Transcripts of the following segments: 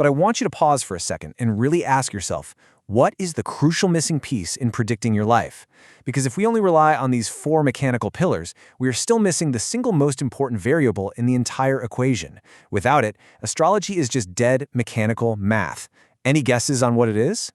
But I want you to pause for a second and really ask yourself, what is the crucial missing piece in predicting your life? Because if we only rely on these four mechanical pillars, we are still missing the single most important variable in the entire equation. Without it, astrology is just dead mechanical math. Any guesses on what it is?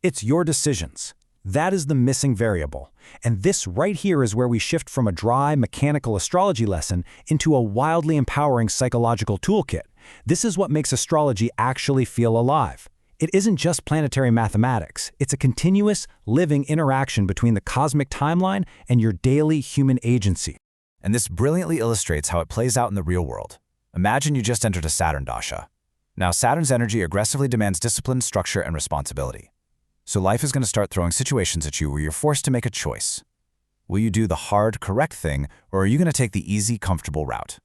It's your decisions. That is the missing variable. And this right here is where we shift from a dry, mechanical astrology lesson into a wildly empowering psychological toolkit. This is what makes astrology actually feel alive. It isn't just planetary mathematics. It's a continuous, living interaction between the cosmic timeline and your daily human agency. And this brilliantly illustrates how it plays out in the real world. Imagine you just entered a Saturn Dasha. Now, Saturn's energy aggressively demands discipline, structure, and responsibility. So life is going to start throwing situations at you where you're forced to make a choice. Will you do the hard, correct thing, or are you going to take the easy, comfortable route?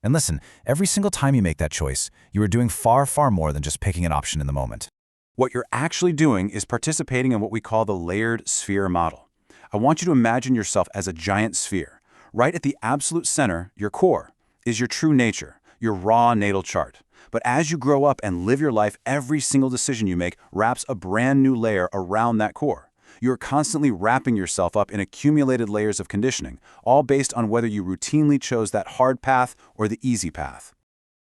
And listen, every single time you make that choice, you are doing far, far more than just picking an option in the moment. What you're actually doing is participating in what we call the layered sphere model. I want you to imagine yourself as a giant sphere. Right at the absolute center, your core, is your true nature, your raw natal chart. But as you grow up and live your life, every single decision you make wraps a brand new layer around that core. You're constantly wrapping yourself up in accumulated layers of conditioning, all based on whether you routinely chose that hard path or the easy path.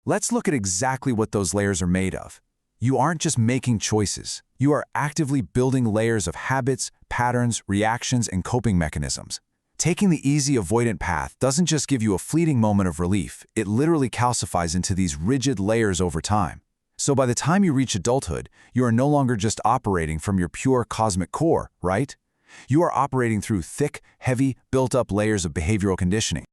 Let's look at exactly what those layers are made of. You aren't just making choices. You are actively building layers of habits, patterns, reactions, and coping mechanisms. Taking the easy, avoidant path doesn't just give you a fleeting moment of relief, it literally calcifies into these rigid layers over time. So by the time you reach adulthood, you are no longer just operating from your pure cosmic core, right? You are operating through thick, heavy, built-up layers of behavioral conditioning.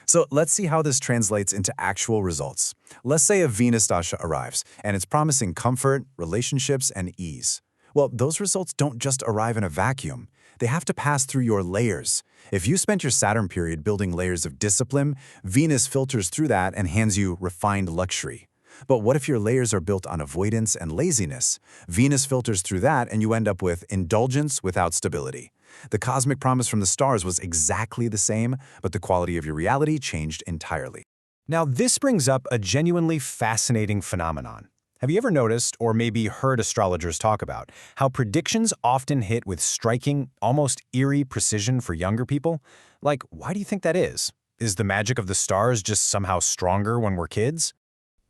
So let's see how this translates into actual results. Let's say a Venus Dasha arrives, and it's promising comfort, relationships, and ease. Well, those results don't just arrive in a vacuum. They have to pass through your layers. If you spent your Saturn period building layers of discipline, Venus filters through that and hands you refined luxury. But what if your layers are built on avoidance and laziness? Venus filters through that and you end up with indulgence without stability. The cosmic promise from the stars was exactly the same, but the quality of your reality changed entirely. Now, this brings up a genuinely fascinating phenomenon. Have you ever noticed, or maybe heard astrologers talk about, how predictions often hit with striking, almost eerie precision for younger people? Like, why do you think that is? Is the magic of the stars just somehow stronger when we're kids?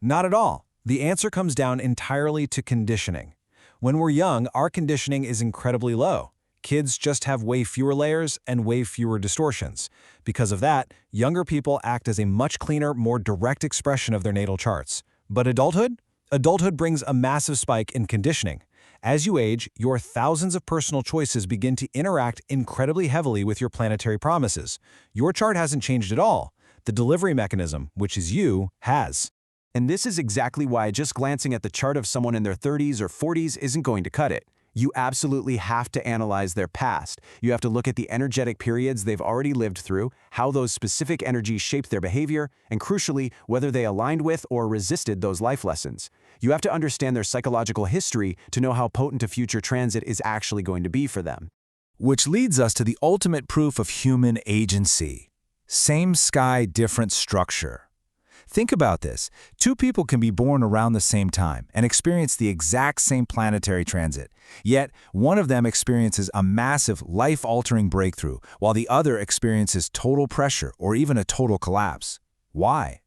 Not at all. The answer comes down entirely to conditioning. When we're young, our conditioning is incredibly low. Kids just have way fewer layers and way fewer distortions. Because of that, younger people act as a much cleaner, more direct expression of their natal charts. But adulthood? Adulthood brings a massive spike in conditioning. As you age, your thousands of personal choices begin to interact incredibly heavily with your planetary promises. Your chart hasn't changed at all. The delivery mechanism, which is you, has. And this is exactly why just glancing at the chart of someone in their 30s or 40s isn't going to cut it. You absolutely have to analyze their past. You have to look at the energetic periods they've already lived through, how those specific energies shaped their behavior, and crucially, whether they aligned with or resisted those life lessons. You have to understand their psychological history to know how potent a future transit is actually going to be for them. Which leads us to the ultimate proof of human agency. Same sky, different structure. Think about this. Two people can be born around the same time and experience the exact same planetary transit. Yet, one of them experiences a massive, life-altering breakthrough, while the other experiences total pressure or even a total collapse. Why?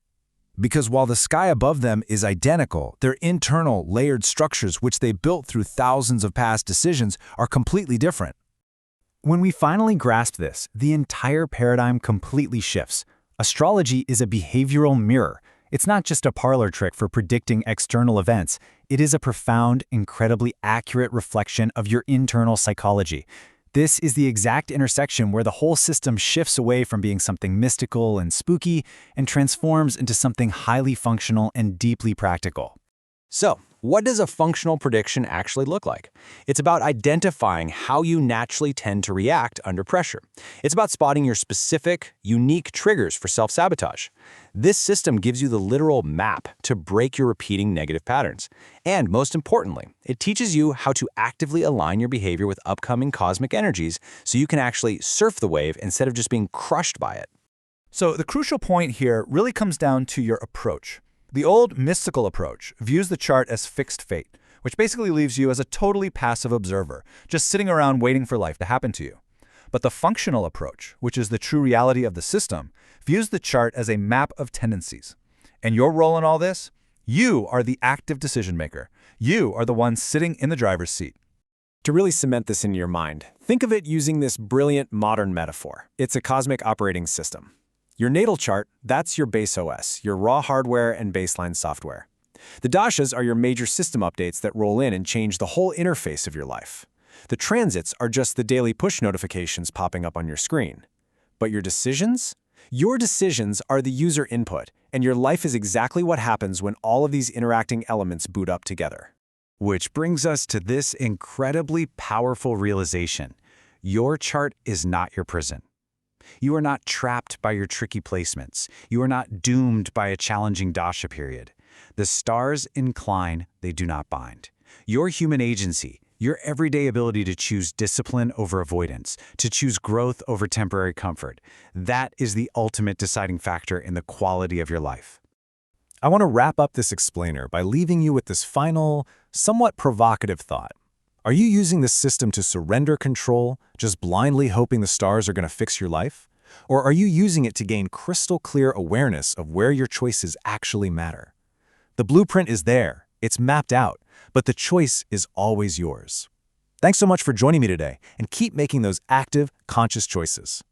Because while the sky above them is identical, their internal, layered structures which they built through thousands of past decisions are completely different. When we finally grasp this, the entire paradigm completely shifts. Astrology is a behavioral mirror. It's not just a parlor trick for predicting external events. It is a profound, incredibly accurate reflection of your internal psychology. This is the exact intersection where the whole system shifts away from being something mystical and spooky and transforms into something highly functional and deeply practical. So, what does a functional prediction actually look like? It's about identifying how you naturally tend to react under pressure. It's about spotting your specific, unique triggers for self-sabotage. This system gives you the literal map to break your repeating negative patterns. And most importantly, it teaches you how to actively align your behavior with upcoming cosmic energies so you can actually surf the wave instead of just being crushed by it. So the crucial point here really comes down to your approach. The old mystical approach views the chart as fixed fate, which basically leaves you as a totally passive observer, just sitting around waiting for life to happen to you. But the functional approach, which is the true reality of the system, views the chart as a map of tendencies. And your role in all this? You are the active decision maker. You are the one sitting in the driver's seat. To really cement this into your mind, think of it using this brilliant modern metaphor. It's a cosmic operating system. Your natal chart, that's your base OS, your raw hardware and baseline software. The dashas are your major system updates that roll in and change the whole interface of your life. The transits are just the daily push notifications popping up on your screen. But your decisions? Your decisions are the user input, and your life is exactly what happens when all of these interacting elements boot up together. Which brings us to this incredibly powerful realization. Your chart is not your prison. You are not trapped by your tricky placements. You are not doomed by a challenging dasha period. The stars incline, they do not bind. Your human agency, your everyday ability to choose discipline over avoidance, to choose growth over temporary comfort, that is the ultimate deciding factor in the quality of your life. I want to wrap up this explainer by leaving you with this final, somewhat provocative thought. Are you using this system to surrender control, just blindly hoping the stars are going to fix your life? Or are you using it to gain crystal clear awareness of where your choices actually matter? The blueprint is there, it's mapped out, but the choice is always yours. Thanks so much for joining me today, and keep making those active, conscious choices.